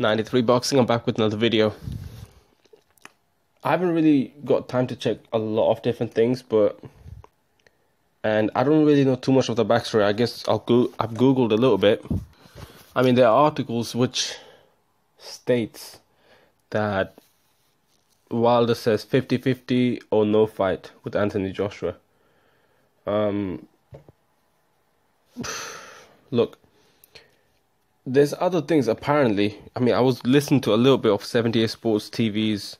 93 Boxing, I'm back with another video. I haven't really got time to check a lot of different things, and I don't really know too much of the backstory. I guess I've Googled a little bit. I mean, there are articles which states that Wilder says 50-50 or no fight with Anthony Joshua. Look, there's other things apparently. I mean, I was listening to a little bit of 78 Sports TV's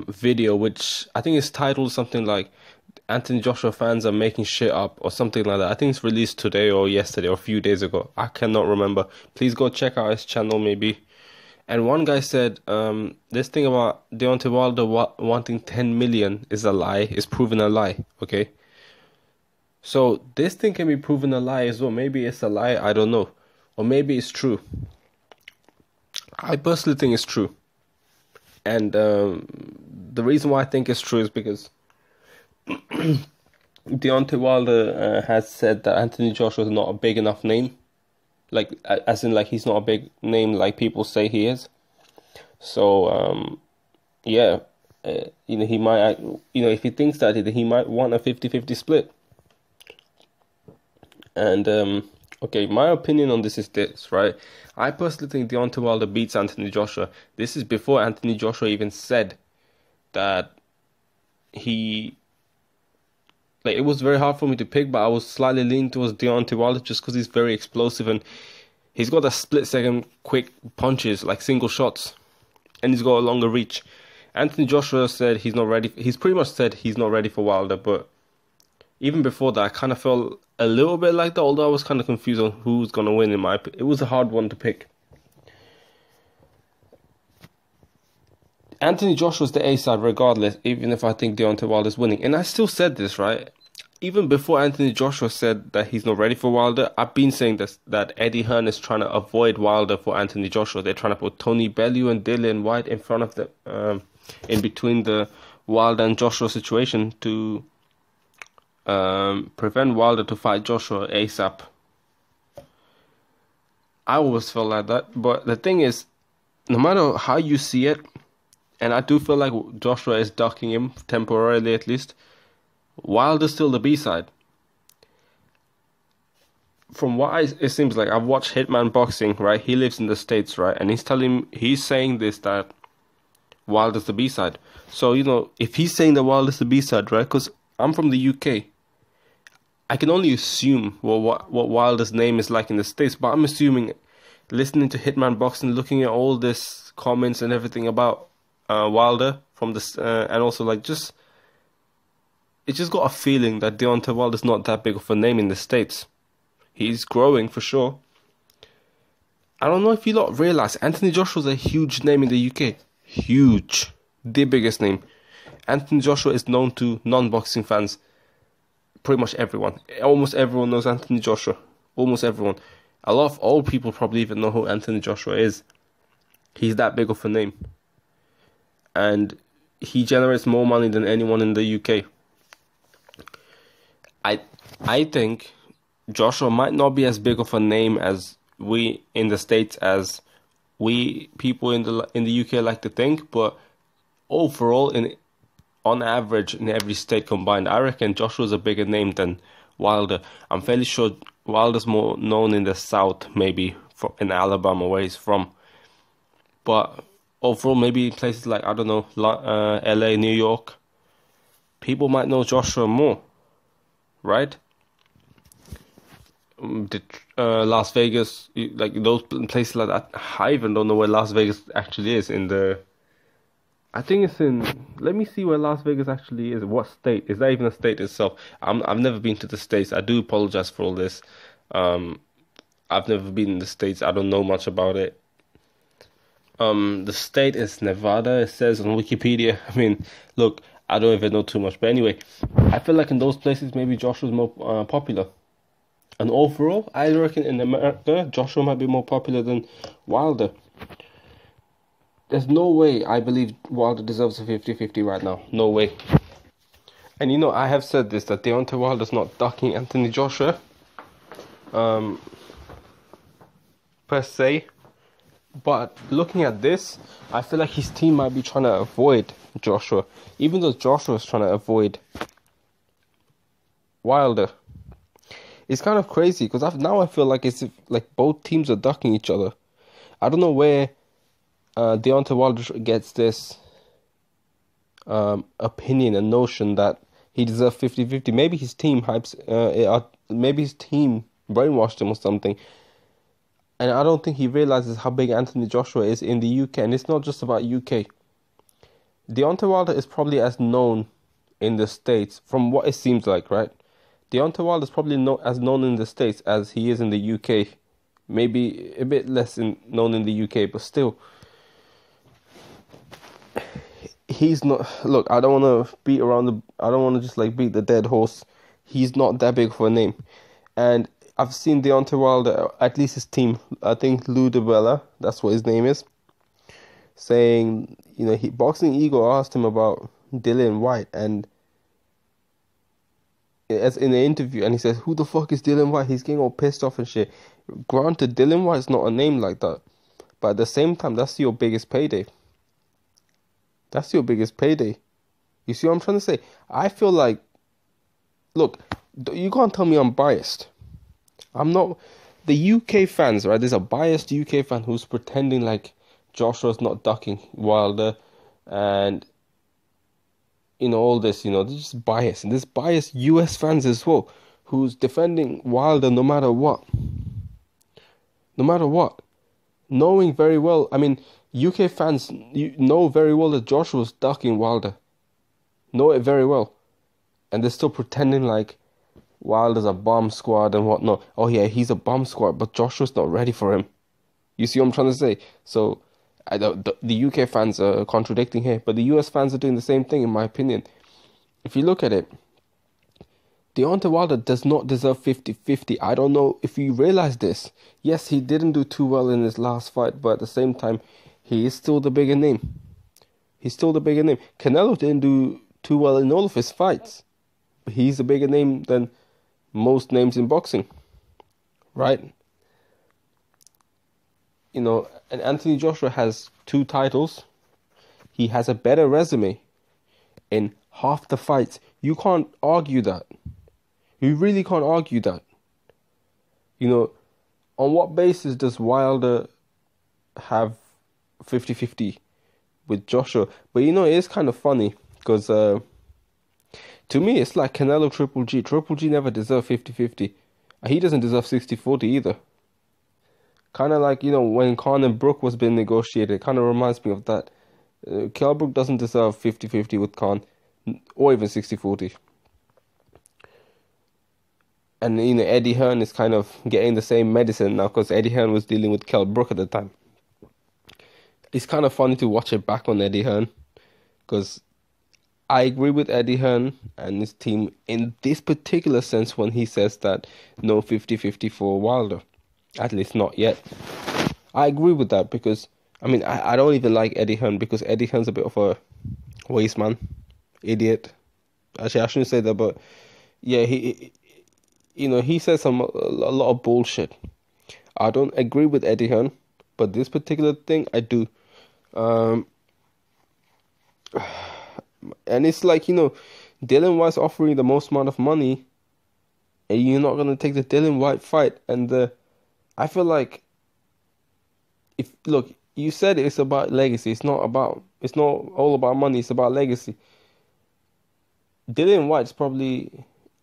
video, which I think is titled something like Anthony Joshua fans are making shit up or something like that. I think it's released today or yesterday or a few days ago. I cannot remember. Please go check out his channel maybe. And one guy said this thing about Deontay Wilder wanting 10 million is a lie, is proven a lie, okay? So this thing can be proven a lie as well. Maybe it's a lie, I don't know. Or maybe it's true. I personally think it's true. And the reason why I think it's true is because Deontay Wilder has said that Anthony Joshua is not a big enough name. Like, as in, like, he's not a big name like people say he is. So, yeah, he might, if he thinks that, he might want a 50-50 split. And, okay, my opinion on this is this, right? I personally think Deontay Wilder beats Anthony Joshua. This is before Anthony Joshua even said that it was very hard for me to pick, but I was slightly leaning towards Deontay Wilder just because he's very explosive and he's got a split-second quick punches, like single shots, and he's got a longer reach. Anthony Joshua said he's not ready. He's pretty much said he's not ready for Wilder, but even before that, I kind of felt a little bit like that, although I was kind of confused on who's going to win in my opinion. It was a hard one to pick. Anthony Joshua's the A side regardless, even if I think Deontay Wilder's winning. And I still said this, right? Even before Anthony Joshua said that he's not ready for Wilder, I've been saying this, that Eddie Hearn is trying to avoid Wilder for Anthony Joshua. They're trying to put Tony Bellew and Dillian White in front of the, in between the Wilder and Joshua situation to prevent Wilder to fight Joshua ASAP. I always felt like that, but the thing is, no matter how you see it, and I do feel like Joshua is ducking him temporarily at least, Wilder's still the B-side. From what it seems like, I've watched Hitman Boxing, right? He lives in the States, right? And he's saying this, that Wilder's the B-side. So, if he's saying that Wilder's the B-side, right? Because I'm from the UK. I can only assume what Wilder's name is like in the States, but I'm assuming, listening to Hitman Boxing, looking at all this comments and everything about Wilder from this, and also like it just got a feeling that Deontay Wilder's not that big of a name in the States. He's growing for sure. I don't know if you lot realize Anthony Joshua's a huge name in the UK. Huge. The biggest name. Anthony Joshua is known to non-boxing fans. Pretty much everyone. Almost everyone knows Anthony Joshua. Almost everyone. A lot of old people probably even know who Anthony Joshua is. He's that big of a name. And he generates more money than anyone in the UK. I think Joshua might not be as big of a name as we in the States, as we people in the UK like to think, but overall, on average, in every state combined, I reckon Joshua's a bigger name than Wilder. I'm fairly sure Wilder's more known in the South, maybe in Alabama, where he's from. But overall, maybe in places like, I don't know, LA, New York, people might know Joshua more, right? Las Vegas, like those places like that. I even don't know where Las Vegas actually is I think it's in, let me see where Las Vegas actually is. What state? Is that even a state itself? I've never been to the States. I do apologize for all this. I've never been in the States. I don't know much about it. The state is Nevada, it says on Wikipedia. I mean, look, I don't even know too much. But anyway, I feel like in those places, maybe Joshua's more popular. And overall, I reckon in America, Joshua might be more popular than Wilder. There's no way I believe Wilder deserves a 50-50 right now. No way. And I have said this, that Deontay Wilder's not ducking Anthony Joshua. Per se. But looking at this, I feel like his team might be trying to avoid Joshua, even though Joshua is trying to avoid Wilder. It's kind of crazy because now I feel like it's like both teams are ducking each other. I don't know where Deontay Wilder gets this opinion and notion that he deserves 50-50. Maybe his team maybe his team brainwashed him or something. And I don't think he realizes how big Anthony Joshua is in the UK. And it's not just about UK. Deontay Wilder is probably as known in the States, from what it seems like, right? Deontay Wilder is probably as known in the States as he is in the UK. Maybe a bit less known in the UK, but still. He's not. Look, I don't want to beat around the. I don't want to just like beat the dead horse. He's not that big for a name, and I've seen Deontay Wilder, at least his team. I think Lou DiBella, that's what his name is, saying, Boxing Eagle asked him about Dillian White, and as in the interview, and he says, "Who the fuck is Dillian White?" He's getting all pissed off and shit. Granted, Dillian White's not a name like that, but at the same time, that's your biggest payday. That's your biggest payday. You see what I'm trying to say? I feel like, look, you can't tell me I'm biased. I'm not. The UK fans, right? There's a biased UK fan who's pretending like Joshua's not ducking Wilder, and all this. They're just biased, and there's biased US fans as well, who's defending Wilder no matter what. No matter what, knowing very well. I mean, UK fans know very well that Joshua's ducking Wilder. Know it very well. And they're still pretending like Wilder's a bomb squad and whatnot. Oh yeah, he's a bomb squad, but Joshua's not ready for him. You see what I'm trying to say? So, the UK fans are contradicting here, but the US fans are doing the same thing, in my opinion. If you look at it, Deontay Wilder does not deserve 50-50. I don't know if you realize this. Yes, he didn't do too well in his last fight, but at the same time, he is still the bigger name. He's still the bigger name. Canelo didn't do too well in all of his fights. But he's a bigger name than most names in boxing. Right? And Anthony Joshua has 2 titles. He has a better resume in half the fights. You can't argue that. You really can't argue that. On what basis does Wilder have 50-50 with Joshua? But it is kind of funny because to me it's like Canelo Triple G. Triple G never deserved 50-50. He doesn't deserve 60-40 either. Kind of like, when Khan and Brook was being negotiated. It kind of reminds me of that. Kell Brook doesn't deserve 50-50 with Khan, or even 60-40. And, Eddie Hearn is kind of getting the same medicine now because Eddie Hearn was dealing with Kell Brook at the time. It's kind of funny to watch it back on Eddie Hearn because I agree with Eddie Hearn and his team in this particular sense when he says that no 50-50 for Wilder. At least not yet. I agree with that because, I don't even like Eddie Hearn because Eddie Hearn's a bit of a waste man. Idiot. Actually, I shouldn't say that, but yeah, he says a lot of bullshit. I don't agree with Eddie Hearn, but this particular thing I do. And it's like, Dillian White's offering the most amount of money, and you're not gonna take the Dillian White fight. And I feel like, you said it's about legacy. It's not all about money. It's about legacy. Dillian White's probably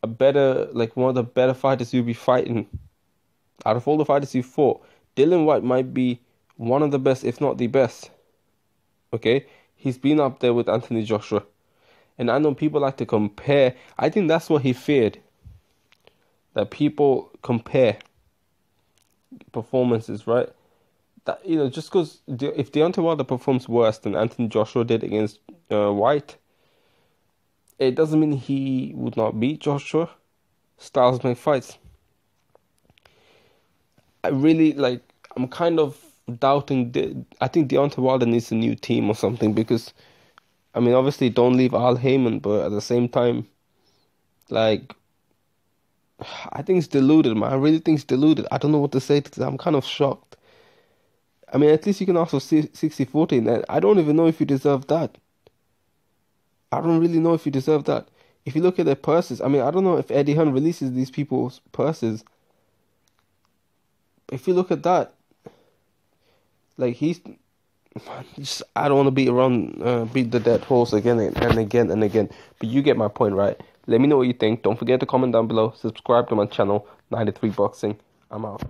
one of the better fighters you'll be fighting. Out of all the fighters you fought, Dillian White might be one of the best, if not the best. Okay? He's been up there with Anthony Joshua. And I know people like to compare. I think that's what he feared. That people compare performances, right? That, just because if Deontay Wilder performs worse than Anthony Joshua did against White, it doesn't mean he would not beat Joshua. Styles make fights. I'm kind of doubting. I think Deontay Wilder needs a new team or something because, obviously don't leave Al Heyman, but at the same time, I think it's deluded, man. I really think it's deluded. I don't know what to say because I'm kind of shocked. I mean, at least you can ask for 60-40, and I don't even know if you deserve that. I don't really know if you deserve that. If you look at their purses, I mean, I don't know if Eddie Hearn releases these people's purses. If you look at that, like he's just, I don't want to beat the dead horse again and again and again. But you get my point, right? Let me know what you think. Don't forget to comment down below. Subscribe to my channel, 93 Boxing. I'm out.